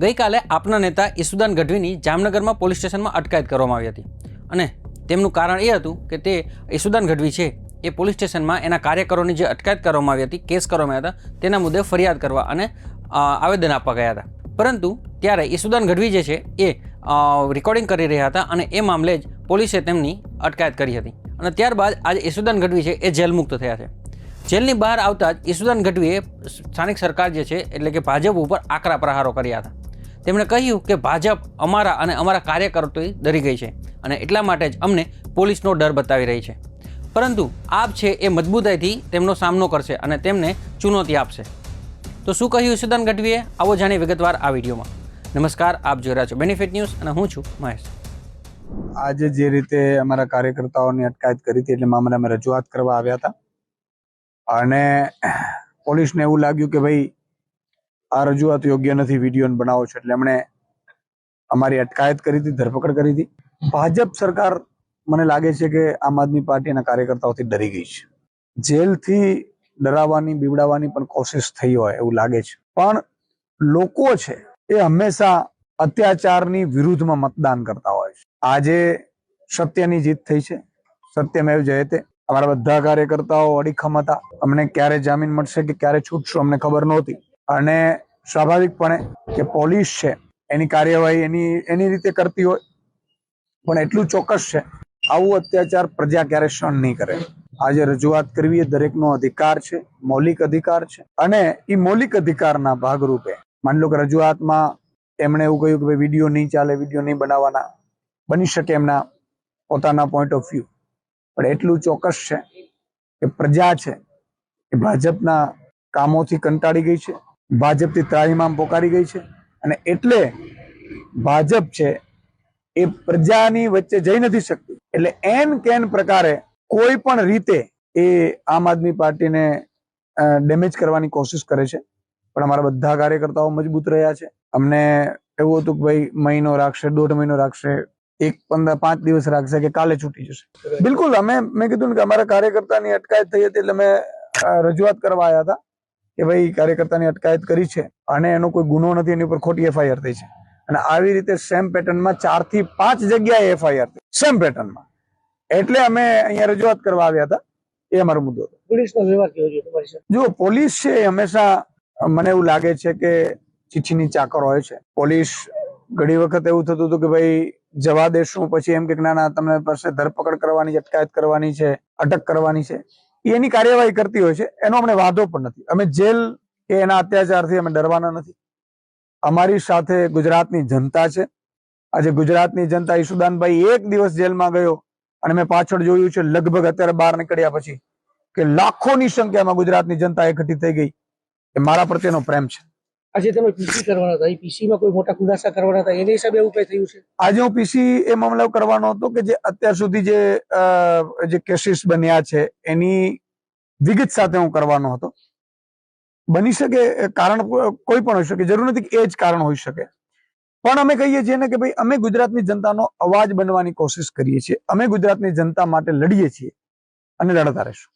ગઈકાલે આપના નેતા ઈસુદાન ગઢવીની જામનગરમાં પોલીસ સ્ટેશનમાં અટકાયત કરવામાં આવી હતી અને તેમનું કારણ એ હતું કે તે ઈસુદાન ગઢવી છે એ પોલીસ સ્ટેશનમાં એના કાર્યકરોની જે અટકાયત કરવામાં આવી હતી, કેસ કરવામાં આવ્યા હતા, તેના મુદ્દે ફરિયાદ કરવા અને આવેદન આપવા ગયા હતા. પરંતુ ત્યારે ઈસુદાન ગઢવી જે છે એ રેકોર્ડિંગ કરી રહ્યા હતા અને એ મામલે જ પોલીસે તેમની અટકાયત કરી હતી અને ત્યારબાદ આજે ઈસુદાન ગઢવી છે એ જેલ મુક્ત થયા છે. જેલની બહાર આવતા જ ઈસુદાન ગઢવીએ સ્થાનિક સરકાર જે છે એટલે કે ભાજપ ઉપર આકરા પ્રહારો કર્યા હતા. તેમણે કહ્યું કે ભાજપ અમારા અને અમારા કાર્યકર્તાઓથી ડરી ગઈ છે અને એટલા માટે જ અમને પોલીસનો ડર બતાવી રહી છે. પરંતુ આપ છે એ મજબૂતાઈથી તેમનો સામનો કરશે અને તેમને ચુનૌતી આપશે. તો શું કહ્યું ઈસુદાન ગઢવીએ? આવો જાણીએ વિગતવાર આ વિડીયોમાં. નમસ્કાર, આપ જોઈ રહ્યા છો બેનિફિટ ન્યૂઝ અને હું છું મહેશ. આજે જે રીતે અમારા કાર્યકર્તાઓની અટકાયત કરી હતી એટલે મામલે અમે રજૂઆત કરવા આવ્યા હતા અને પોલીસને એવું લાગ્યું કે ભાઈ આ રજૂઆત યોગ્ય નથી, વિડીયો બનાવો છો, એટલે એમણે અમારી અટકાયત કરી હતી, ધરપકડ કરી હતી. ભાજપ સરકાર મને લાગે છે કે આમ આદમી પાર્ટીના કાર્યકર્તાઓથી ડરી ગઈ છે. જેલથી ડરાવવાની બીવડાવવાની પણ કોશિશ થઈ હોય એવું લાગે છે, પણ લોકો છે એ હંમેશા અત્યાચારની વિરુદ્ધમાં મતદાન કરતા હોય છે. આજે સત્યની જીત થઈ છે, સત્યમેવ જયતે. અમારા બધા કાર્યકર્તાઓ અડીખમ હતા. અમને ક્યારે જામીન મળશે કે ક્યારે છૂટશું અમને ખબર નહોતી અને સ્વાભાવિકપણે કે પોલીસ છે એની કાર્યવાહી એની રીતે કરતી હોય, પણ એટલું ચોક્કસ છે આવું અત્યાચાર પ્રજા ક્યારે સહન નહીં કરે. આજે રજૂઆત કરવી એ દરેકનો અધિકાર છે, મૌલિક અધિકાર છે અને એ મૌલિક અધિકારના ભાગરૂપે માની લો કે રજૂઆતમાં એમણે એવું કહ્યું કે ભાઈ વિડીયો નહીં ચાલે, વિડીયો નહીં બનાવવાના, બની શકે એમના પોતાના પોઈન્ટ ઓફ વ્યૂ, પણ એટલું ચોક્કસ છે કે પ્રજા છે એ ભાજપના કામોથી કંટાળી ગઈ છે, ભાજપથી ત્રાહિમામ પોકારી ગઈ છે અને એટલે ભાજપ છે એ પ્રજાની વચ્ચે જઈ નથી શકતી. એટલે એન કેન પ્રકારે કોઈ પણ રીતે એ આમ આદમી પાર્ટીને ડેમેજ કરવાની કોશિશ કરે છે. પણ અમારા બધા કાર્યકર્તાઓ મજબૂત રહ્યા છે. અમને એવું હતું કે ભાઈ મહિનો રાખશે, 1.5 મહિનો રાખશે, 5 દિવસ રાખશે કે કાલે છૂટી જશે. બિલકુલ મેં કીધું ને કે અમારા કાર્યકર્તાની અટકાયત થઈ હતી એટલે અમે રજૂઆત કરવા આવ્યા હતા કે ભાઈ કાર્યકર્તાની અટકાયત કરી છે અને એનો કોઈ ગુનો નથી, એની ઉપર ખોટી એફઆઈઆર થઈ છે અને આવી રીતે સેમ પેટર્નમાં 4 થી 5 જગ્યાએ એફઆઈઆર થઈ સેમ પેટર્નમાં. એટલે અમે અહીંયા રજૂઆત કરવા આવ્યા હતા. એ અમારો મુદ્દો હતો. પોલીસનો વ્યવહાર કેવો છે તમારી સાથે? જો પોલીસ છે હંમેશા મને એવું લાગે છે કે ચીઠીની ચાકર હોય છે. પોલીસ ઘણી વખત એવું થતું હતું કે ભાઈ જવા દેશું, પછી એમ કે ના તમને પાસે ધરપકડ કરવાની છે, અટકાયત કરવાની છે, અટક કરવાની છે, એની કાર્યવાહી કરતી હોય છે. એનો અમને વાંધો પણ નથી. અમે જેલ કે એના અત્યાચારથી અમે ડરવાના નથી. અમારી સાથે ગુજરાતની જનતા છે. આજે ગુજરાતની જનતા ઈસુદાનભાઈ એક દિવસ જેલમાં ગયો અને મેં પાછળ જોયું છે લગભગ અત્યારે બહાર નીકળ્યા પછી કે લાખોની સંખ્યામાં ગુજરાતની જનતા એકઠી થઈ ગઈ. એ મારા પ્રત્યેનો પ્રેમ છે. આજે તમે પીસી કરવાના હતા, એ પીસીમાં કોઈ મોટા ખુલાસા કરવાના હતા, એની હિસાબે એવું કઈ થયું છે? આજે હું પીસી એ મામલો કરવાનો હતો કે જે અત્યાર સુધી જે કેસીસ બન્યા છે એની વિગત સાથે હું કરવાનો હતો. બની શકે કારણ કોઈ પણ હોઈ શકે, જરૂર નથી કે એ જ કારણ હોઈ શકે, પણ અમે કહીએ છીએ ને કે ભાઈ અમે ગુજરાતની જનતાનો અવાજ બનવાની કોશિશ કરીએ છીએ. અમે ગુજરાતની જનતા માટે લડીએ છીએ અને લડતા રહેશું.